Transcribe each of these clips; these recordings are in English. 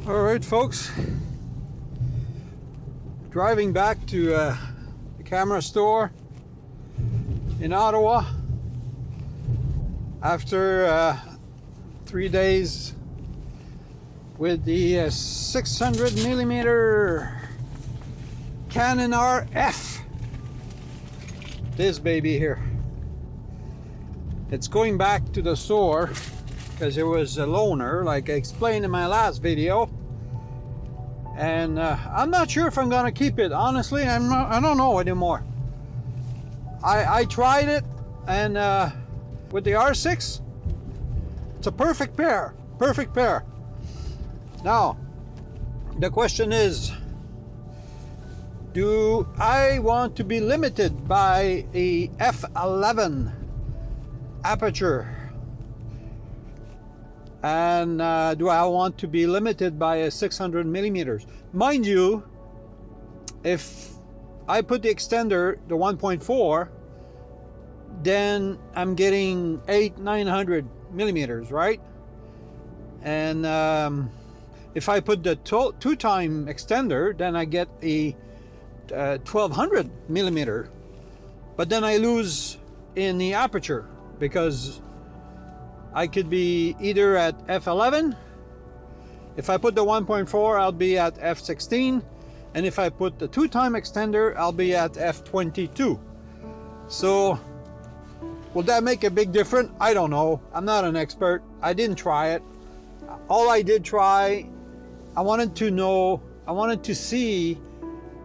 All right, folks, driving back to the camera store in Ottawa after 3 days with the 600mm Canon RF. This baby here. It's going back to the store because it was a loaner, like I explained in my last video, and I'm not sure if I'm gonna keep it. Honestly, I don't know anymore. I tried it, and with the R6, it's a perfect pair. Now, the question is, do I want to be limited by a f11 aperture? And do I want to be limited by a 600mm? Mind you, if I put the extender, the 1.4, then I'm getting 900mm, right? And if I put the 2-time extender, then I get a 1200mm, but then I lose in the aperture because I could be either at f11. If I put the 1.4, I'll be at f16, and if I put the 2-time extender, I'll be at f22. So will that make a big difference? I don't know. I'm not an expert. I didn't try it. All I did try, I wanted to see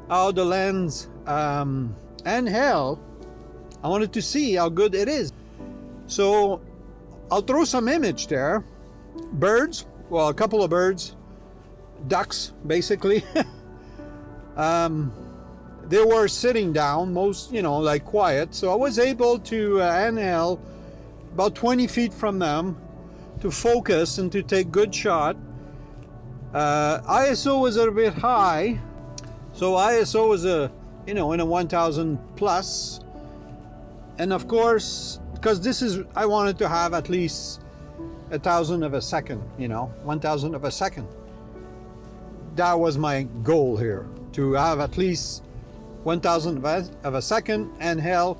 how the lens and hell, I wanted to see how good it is. So I'll throw some image there. Birds, well, a couple of birds, ducks basically. They were sitting down, most, like quiet, so I was able to handheld about 20 feet from them to focus and to take good shot. ISO was a bit high, so ISO was in a 1000 plus, and of course, because I wanted to have at least 1,000 of a second, 1,000 of a second. That was my goal here, to have at least 1,000 of a second, and hell,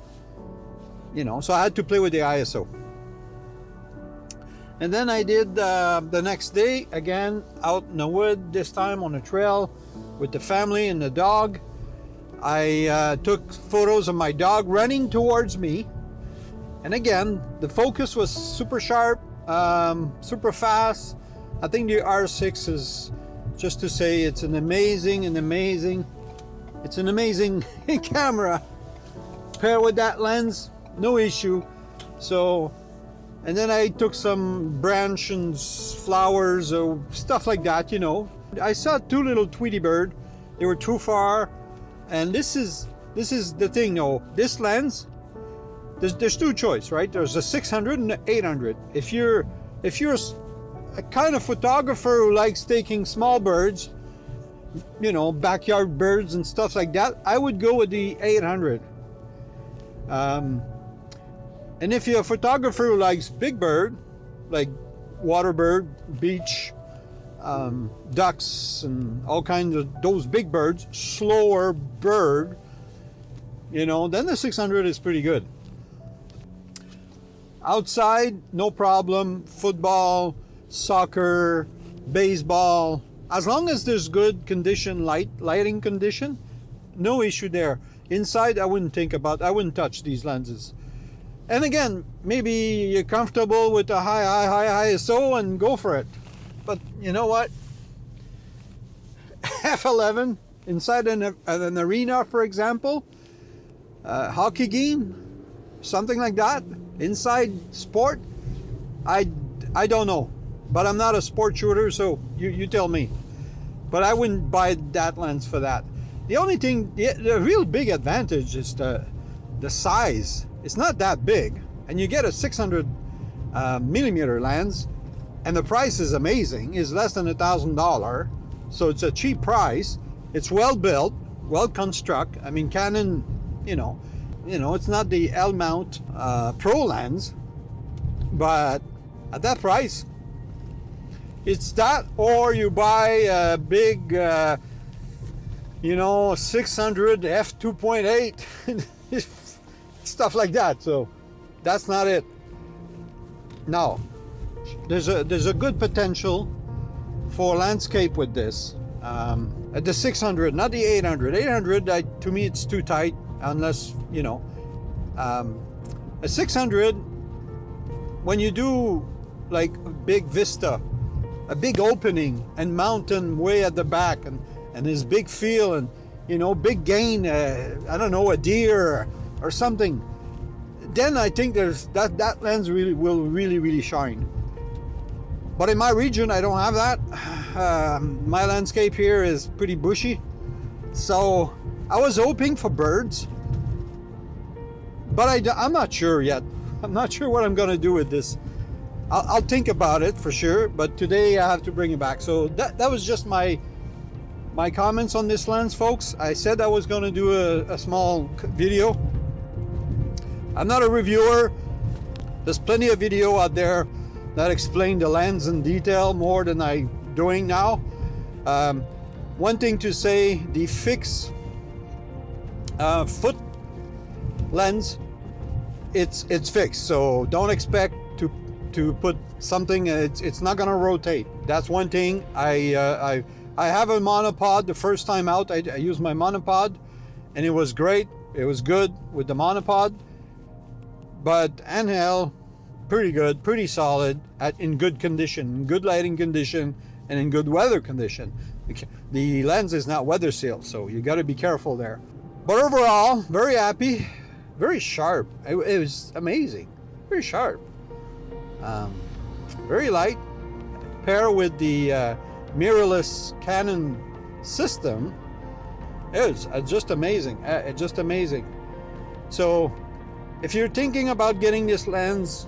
so I had to play with the ISO. And then I did the next day, again, out in the wood, this time on a trail with the family and the dog. I took photos of my dog running towards me. And again, the focus was super sharp, super fast. I think the R6 is, just to say, it's an amazing camera. Paired with that lens, no issue. So, and then I took some branches, flowers, or stuff like that, I saw 2 little Tweety bird. They were too far. And this is the thing, though. This lens, there's 2 choices, right? There's a 600 and the 800. If you're a kind of photographer who likes taking small birds, backyard birds and stuff like that, I would go with the 800. And if you're a photographer who likes big bird, like water bird, beach, ducks, and all kinds of those big birds, slower bird, then the 600 is pretty good. Outside, no problem. Football, soccer, baseball, as long as there's good condition, lighting condition, no issue there. Inside, I wouldn't touch these lenses. And again, maybe you're comfortable with a high ISO and go for it. But you know what? F11 inside an arena, for example, hockey game, something like that, inside sport, I don't know. But I'm not a sport shooter, so you tell me. But I wouldn't buy that lens for that. The only thing, the real big advantage is the size. It's not that big, and you get a 600 millimeter lens, and the price is amazing. It's less than $1,000, so it's a cheap price. It's well built, well constructed. I mean, Canon, it's not the L-mount Pro lens, but at that price, It's that, or you buy a big, you know, 600 f2.8, stuff like that. So that's not it. Now, there's a good potential for landscape with this. At the 600, not the 800. 800, to me, it's too tight, unless, you know, a 600, when you do like a big vista, a big opening and mountain way at the back, and this big field, and, you know, big gain, I don't know, a deer or something, then I think there's that lens will really shine. But in my region, I don't have that. My landscape here is pretty bushy, so I was hoping for birds, but I'm not sure yet. I'm not sure what I'm gonna do with this. I'll think about it for sure, but today I have to bring it back. So that was just my comments on this lens, folks. I said I was gonna do a small video. I'm not a reviewer. There's plenty of video out there that explain the lens in detail more than I'm doing now. One thing to say, the fixed foot lens, it's fixed, so don't expect to put something, it's not gonna rotate. That's one thing. I have a monopod. The first time out, I used my monopod, and it was great. It was good with the monopod, but handheld, pretty good, pretty solid, in good condition, in good lighting condition, and in good weather condition. The lens is not weather sealed, so you got to be careful there. But overall, very happy, very sharp. It was amazing, very sharp, very light. Pair with the mirrorless Canon system, it's just amazing. It's just amazing. So if you're thinking about getting this lens,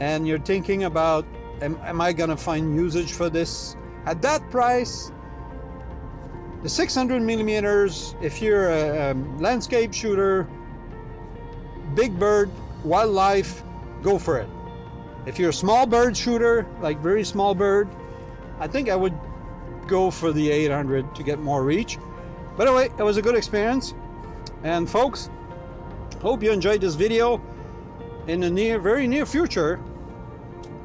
and you're thinking about, am I gonna find usage for this at that price? The 600 millimeters, if you're a landscape shooter, big bird, wildlife, go for it. If you're a small bird shooter, like very small bird, I think I would go for the 800 to get more reach. But anyway, it was a good experience. And folks, hope you enjoyed this video. In the very near future,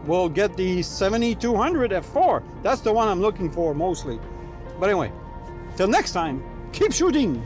we'll get the 7200 f4. That's the one I'm looking for mostly. But anyway, till next time, keep shooting.